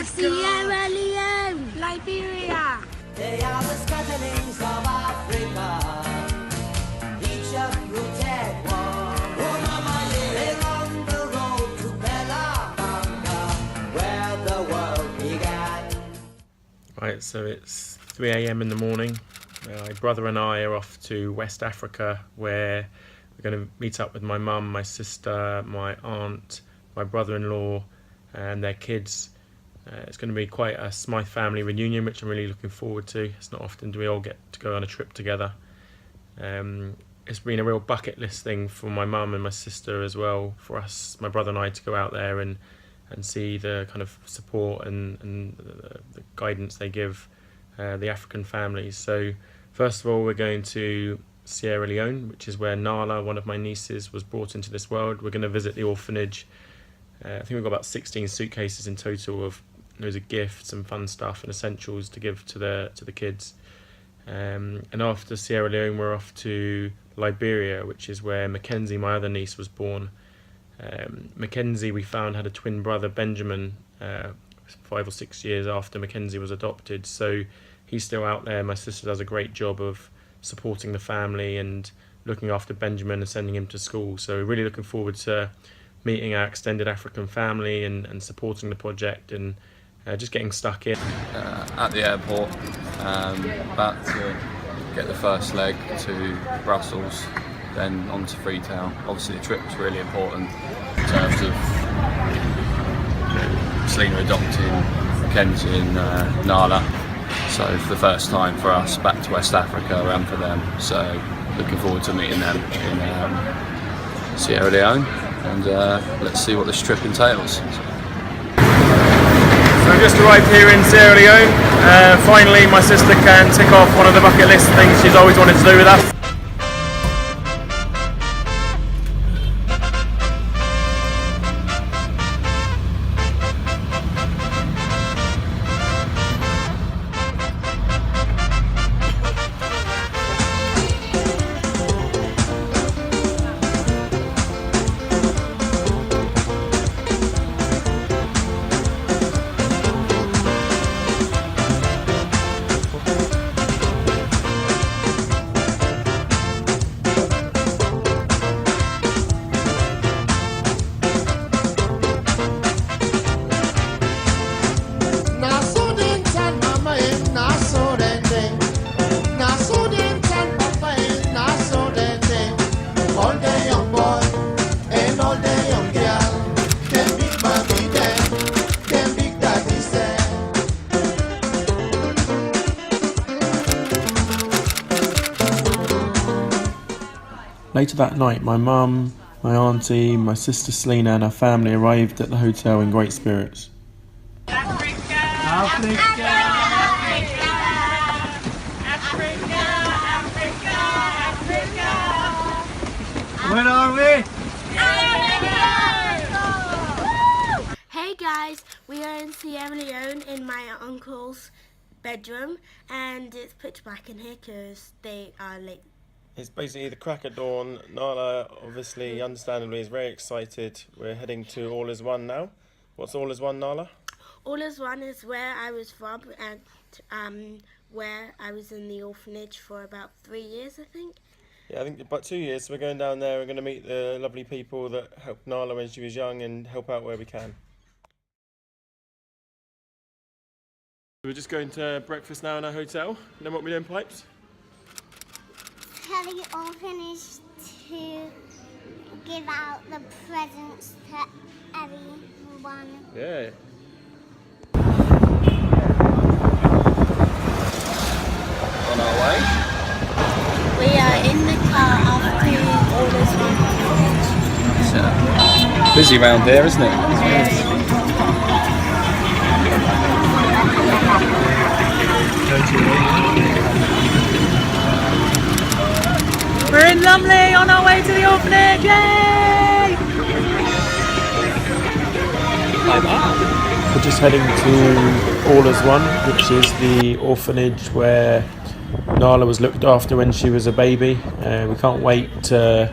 Sierra Leone, Liberia. They are the Scatterlings of Africa, each uprooted one. They're on the road to Bella, where the world began. Right, so it's 3 a.m. in the morning. My brother and I are off to West Africa, where we're going to meet up with my mum, my sister, my aunt, my brother-in-law and their kids. It's going to be quite a Smyth family reunion, which I'm really looking forward to. It's not often do we all get to go on a trip together. It's been a real bucket list thing for my mum and my sister as well, for us, my brother and I, to go out there and see the kind of support and the guidance they give the African families. So first of all, we're going to Sierra Leone, which is where Nala, one of my nieces, was brought into this world. We're going to visit the orphanage. I think we've got about 16 suitcases in total of loads of gifts and fun stuff and essentials to give to the kids. And after Sierra Leone, we're off to Liberia, which is where Mackenzie, my other niece, was born. Mackenzie, we found, had a twin brother, Benjamin, 5 or 6 years after Mackenzie was adopted. So he's still out there. My sister does a great job of supporting the family and looking after Benjamin and sending him to school. So really looking forward to meeting our extended African family and supporting the project and just getting stuck in. At the airport, about to get the first leg to Brussels, then on to Freetown. Obviously the trip's really important in terms of Selena adopting Mackenzie and Nala. So for the first time for us, back to West Africa and for them. So looking forward to meeting them in Sierra Leone, and let's see what this trip entails. So we just arrived here in Sierra Leone. Finally my sister can tick off one of the bucket list things she's always wanted to do with us. Later that night, my mum, my auntie, my sister Selena and her family arrived at the hotel in great spirits. Africa! Africa! Africa! Africa! Africa! Africa! Where are we? Hey guys, we are in Sierra Leone in my uncle's bedroom, and it's pitch black in here because they are late. It's basically the crack of dawn. Nala, obviously, understandably, is very excited. We're heading to All Is One now. What's All Is One, Nala? All Is One is where I was from and where I was in the orphanage for about 3 years, I think. Yeah, I think about 2 years. So we're going down there. We're going to meet the lovely people that helped Nala when she was young and help out where we can. We're just going to breakfast now in our hotel. And then what we're doing, Pipes? Tell the orphanage to give out the presents to everyone. Yeah. On our way. We are in the car after All Is One. It's busy round here, isn't it? We're in Lumley on our way to the orphanage! Yay! We're just heading to All Is One, which is the orphanage where Nala was looked after when she was a baby. We can't wait to,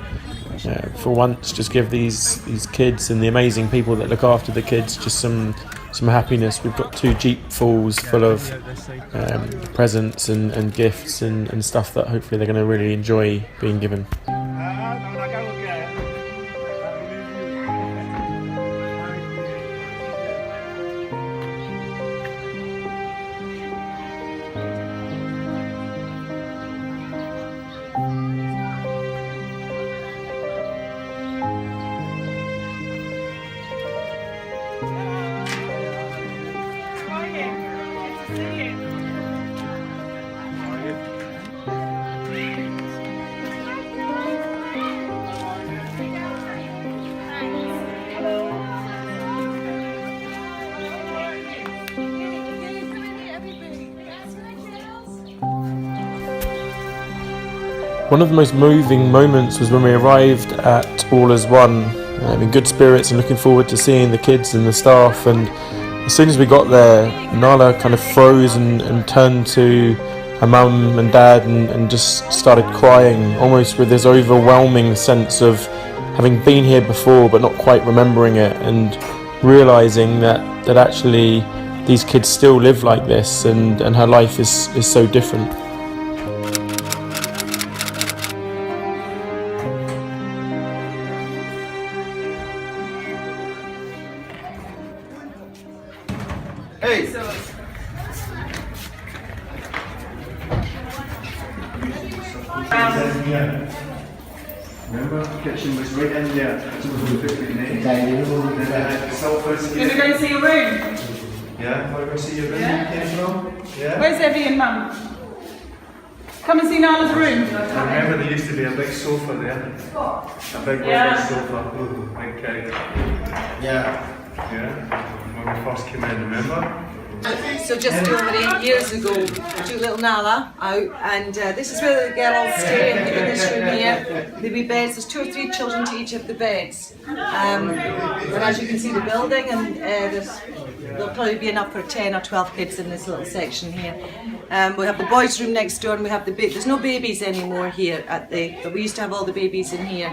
for once, just give these kids and the amazing people that look after the kids just some some happiness. We've got 2 jeepfuls full of presents and gifts and stuff that hopefully they're going to really enjoy being given. One of the most moving moments was when we arrived at All As One, in good spirits and looking forward to seeing the kids and the staff, and as soon as we got there, Nala kind of froze and turned to her mum and dad and just started crying, almost with this overwhelming sense of having been here before but not quite remembering it, and realising that actually these kids still live like this and her life is so different. Hey! Remember, the kitchen was right in there. Can we go and see your room? Yeah, want to go see your room? Yeah. Came from? Yeah. Where's Evie and Mum? Come and see Nala's room. I remember there used to be a big sofa there. A big Yeah. sofa. Ooh, big Clegg. Yeah. Yeah. When we first came in, remember? So just over 8 years ago, I took little Nala out, and this is where the girls stay in this room here. There'll be beds, there's 2 or 3 children to each of the beds. And as you can see the building, and there'll probably be enough for 10 or 12 kids in this little section here. We have the boys' room next door, and we have there's no babies anymore here but we used to have all the babies in here.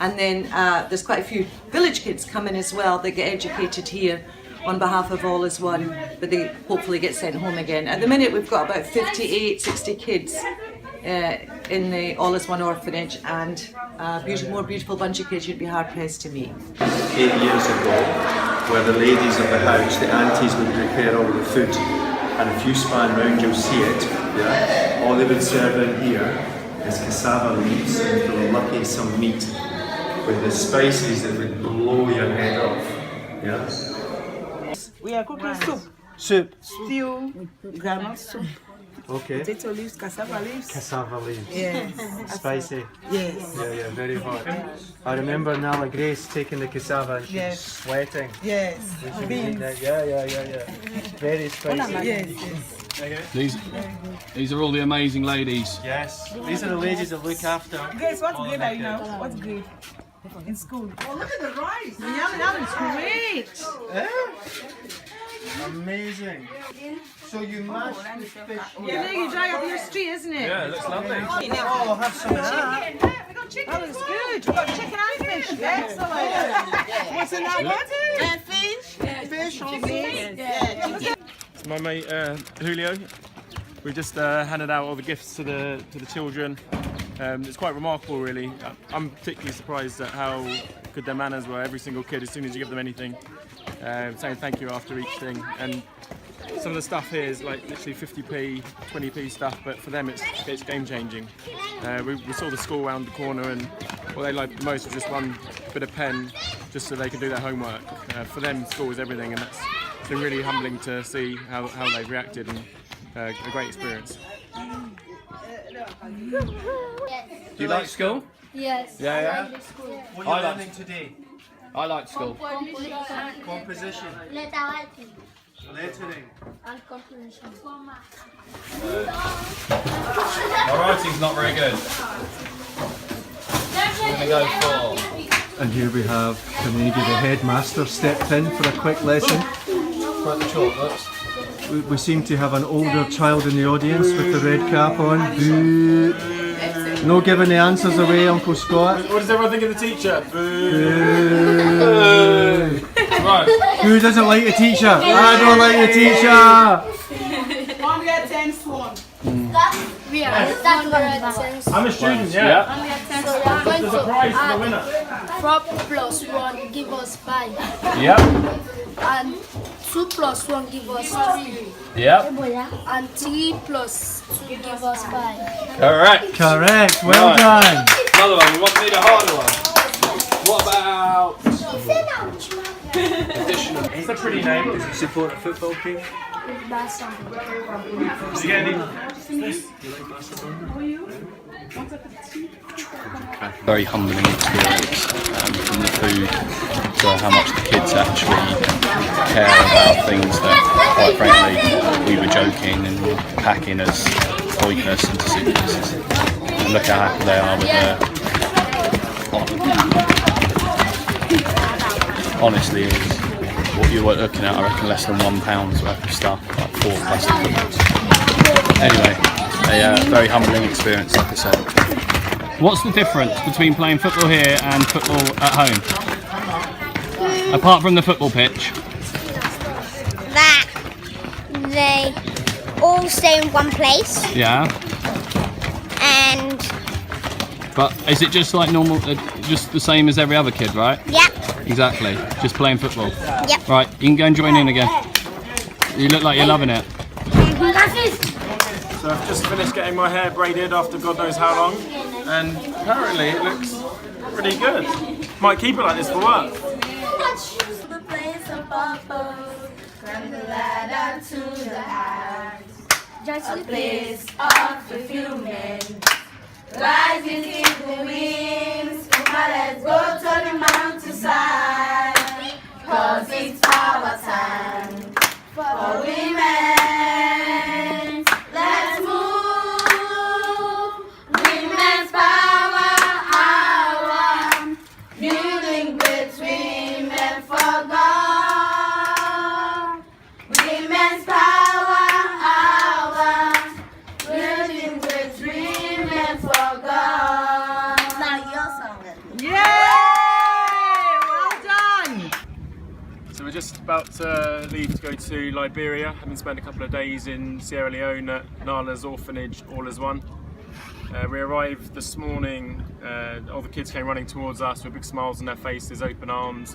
And then there's quite a few village kids coming as well that get educated here on behalf of All As One, but they hopefully get sent home again. At the minute we've got about 58, 60 kids in the All As One orphanage, and a more beautiful bunch of kids you'd be hard pressed to meet. 8 years ago, where the ladies of the house, the aunties, would prepare all the food, and if you span round you'll see it, yeah? All they would serve in here is cassava leaves, and if you're lucky some meat, with the spices that would blow your head off, yeah? We are cooking soup. Soup. Stew, groundnut soup, Okay. potato leaves, cassava leaves. Cassava leaves. Yes. Spicy. Yes. Yeah, very hot. I remember Nala Grace taking the cassava and she was Yes. sweating. Yes. She was Beans. eating it. Yeah. Very spicy. Yes. These are all the amazing ladies. Yes, these are the ladies that look after. Guys, what all grade the are you kids. now? What grade? In school. Oh, look at the rice. The yum is great. Amazing. So you mashed the fish. Yeah, you dry up your street, isn't it? Yeah, it looks lovely. Oh, have some of that. We got chicken. That looks good. We got chicken and fish. Excellent. What's in that? And fish. Fish on me. It's my mate Julio. We just handed out all the gifts to the children. It's quite remarkable, really. I'm particularly surprised at how good their manners were. Every single kid, as soon as you give them anything, saying thank you after each thing. And some of the stuff here is like literally 50p, 20p stuff, but for them it's game changing. We saw the school around the corner, and what they liked the most was just one bit of pen, just so they could do their homework. For them, school was everything, and it's been really humbling to see how they've reacted, and a great experience. Do you like school? Yes. Yeah. What are you learning today? I like school. Composition, lettering. And comprehension. My writing's not very good. We're going to go for... And here we have Carnegie, the headmaster, stepped in for a quick lesson. Quite the chocolates. We seem to have an older child in the audience with the red cap on. Boo. No giving the answers away, Uncle Scott. What does everyone think of the teacher? Boo. Right. Who doesn't like a teacher? I don't like a teacher. Only at 10 swan. We are at I'm a student, yeah. Only at 10 swan. There's a prize for the winner. 4 plus 1 give us 5. Yep. And 2 plus 1 give us 3. Yep. And 3 plus 2 give us 5. Correct. Correct. Well Right. done. Another one. We want to need a harder one. What about additional? It's a pretty name. Support a football team. That's something. Did you get any? Very humbling experience from the food to how much the kids actually care about things that, quite frankly, we were joking and packing as pointless into suitcases. And look how happy they are with honestly, it's what you were looking at, I reckon less than £1 worth of stuff, like 4 plastic footballs. Anyway, a very humbling experience, like I said. What's the difference between playing football here and football at home? Apart from the football pitch? That they all stay in one place. Yeah. And But is it just like normal, just the same as every other kid, right? yeah, Exactly. Just playing football. yep. Right, you can go and join in again. You look like you're loving it. So I've just finished getting my hair braided after God knows how long, and apparently it looks pretty good. Might keep it like this for work. The place of bubbles, from the ladder to the heights. Just a place of fulfillment, rising in the winds. Come on, let's go to the mountainside, 'cause it's our time for women. Let's move, women's power hour, building between men for God. Women's power hour, building between men for God. Now your song. Yay! Well done. So we're just about to leave to go to Liberia, having spent a couple of days in Sierra Leone at Nala's Orphanage, all as one. We arrived this morning, all the kids came running towards us with big smiles on their faces, open arms,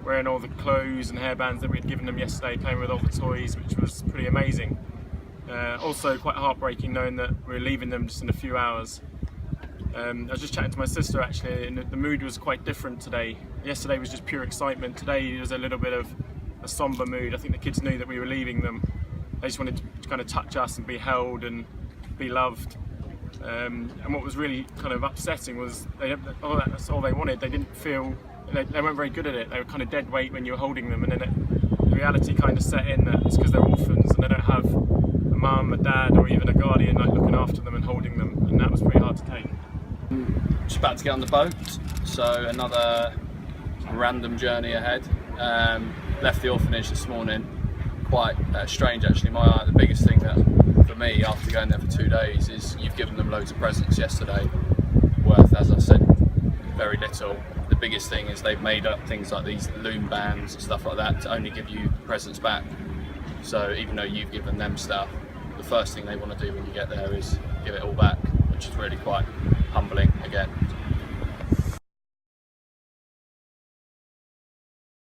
wearing all the clothes and hairbands that we'd given them yesterday, playing with all the toys, which was pretty amazing. Also quite heartbreaking knowing that we were leaving them just in a few hours. I was just chatting to my sister actually, and the mood was quite different today. Yesterday was just pure excitement. Today was a little bit of a somber mood. I think the kids knew that we were leaving them. They just wanted to kind of touch us and be held and be loved. And what was really kind of upsetting was that's all they wanted. They didn't feel, they weren't very good at it. They were kind of dead weight when you were holding them, and then the reality kind of set in that it's because they're orphans and they don't have a mum, a dad, or even a guardian like looking after them and holding them, and that was pretty hard to take. Just about to get on the boat, so another random journey ahead. Left the orphanage this morning, quite strange actually. The biggest thing that for me after going there for 2 days is you've given them loads of presents yesterday, worth, as I said, very little. The biggest thing is they've made up things like these loom bands and stuff like that to only give you presents back. So even though you've given them stuff, the first thing they want to do when you get there is give it all back, which is really quite humbling again.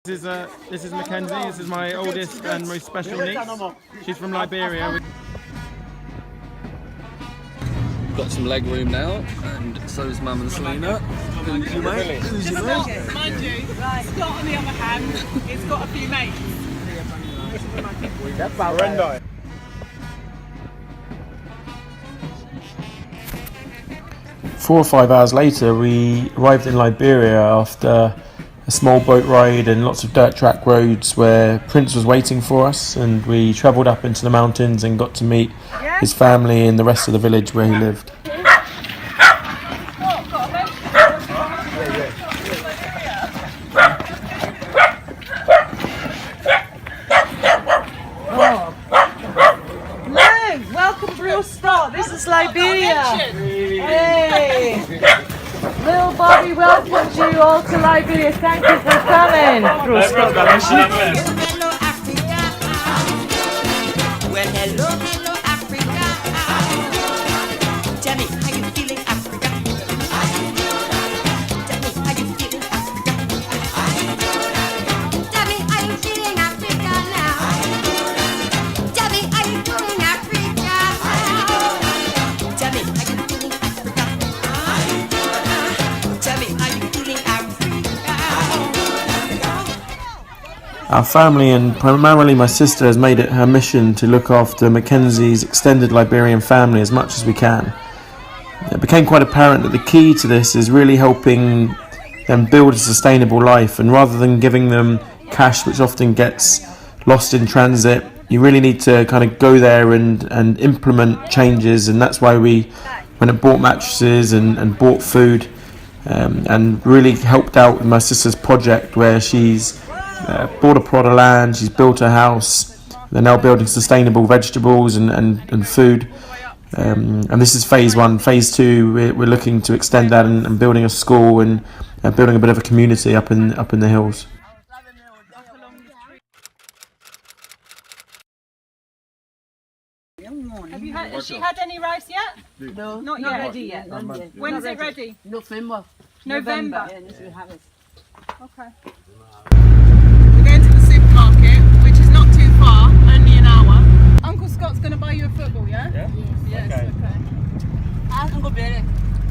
This is Mackenzie. This is my oldest and most special niece. She's from Liberia. Got some leg room now, and so is Mum and Selena. Who's your mate? Who's your mate? Mind you, Scott on the other hand, he's got a few mates. 4 or 5 hours later, we arrived in Liberia after a small boat ride and lots of dirt track roads where Prince was waiting for us, and we travelled up into the mountains and got to meet his family and the rest of the village where he lived. Welcome for your start. This is Liberia. Hey! Little Bobby welcomes you you all to Liberia. Thank you for coming. Well, hello, hello, Africa. Tell me how you feeling, Africa. Tell me how you feeling, Africa. Tell me how you feeling, Africa now. Tell me how you doing, Africa. Tell me how you feeling, Africa. Tell me how you feeling, Africa. Our family, and primarily my sister, has made it her mission to look after Mackenzie's extended Liberian family as much as we can. It became quite apparent that the key to this is really helping them build a sustainable life, and rather than giving them cash which often gets lost in transit, you really need to kind of go there and implement changes. And that's why we went and bought mattresses and bought food, and really helped out with my sister's project where she's bought a plot of land, she's built a house, they're now building sustainable vegetables and food, and this is phase 1. Phase 2, we're looking to extend that and building a school and building a bit of a community up in the hills. Has she had any rice yet? No, Not not yet. ready yet. When's it ready? November. November. Yeah, this will have it. Okay. We're going to the supermarket, which is not too far, only an hour. Uncle Scott's going to buy you a football, yeah? Yeah? Yes, okay. Uncle Billy.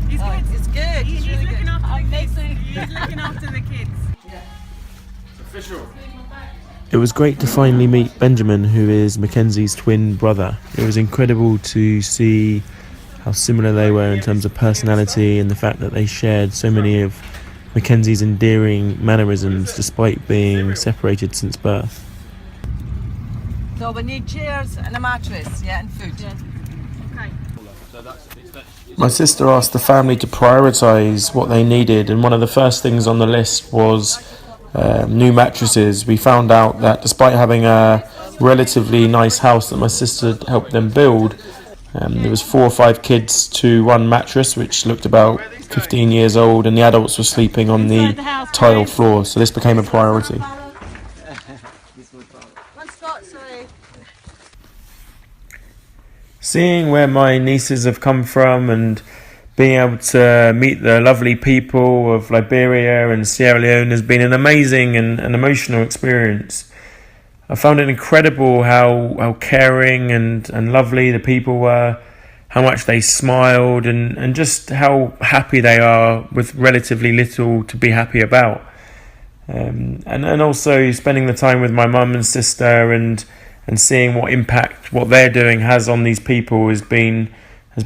He's good. It's good. He's really looking good. after the kids. Amazing. He's looking after the kids. It's official. It was great to finally meet Benjamin, who is Mackenzie's twin brother. It was incredible to see how similar they were in terms of personality, and the fact that they shared so many of Mackenzie's endearing mannerisms despite being separated since birth. So we need chairs and a mattress, yeah, and food. Okay. My sister asked the family to prioritise what they needed, and one of the first things on the list was new mattresses. We found out that despite having a relatively nice house that my sister helped them build, there was 4 or 5 kids to one mattress, which looked about 15 years old, and the adults were sleeping on the tile floor, so this became a priority. Seeing where my nieces have come from and being able to meet the lovely people of Liberia and Sierra Leone has been an amazing and emotional experience. I found it incredible how caring and lovely the people were, how much they smiled, and just how happy they are with relatively little to be happy about. And also spending the time with my mum and sister and seeing what impact what they're doing has on these people has been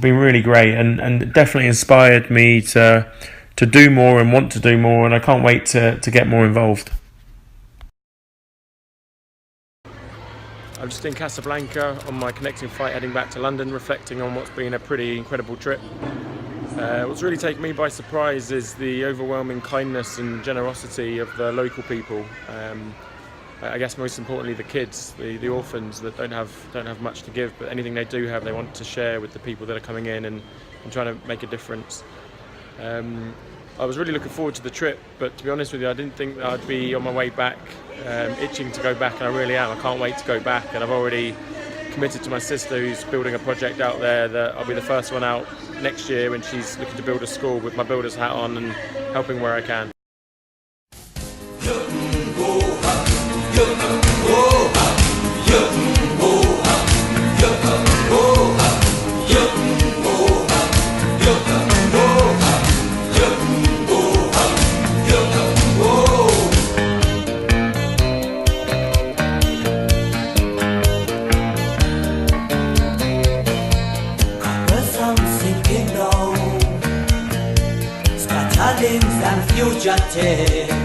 really great, and it definitely inspired me to do more and want to do more, and I can't wait to get more involved. I'm just in Casablanca on my connecting flight heading back to London, reflecting on what's been a pretty incredible trip. What's really taken me by surprise is the overwhelming kindness and generosity of the local people. I guess most importantly the kids, the orphans that don't have much to give, but anything they do have they want to share with the people that are coming in and trying to make a difference. I was really looking forward to the trip, but to be honest with you, I didn't think that I'd be on my way back, itching to go back, and I really am. I can't wait to go back, and I've already committed to my sister, who's building a project out there, that I'll be the first one out next year when she's looking to build a school, with my builder's hat on and helping where I can. Scatterlings and fugitives.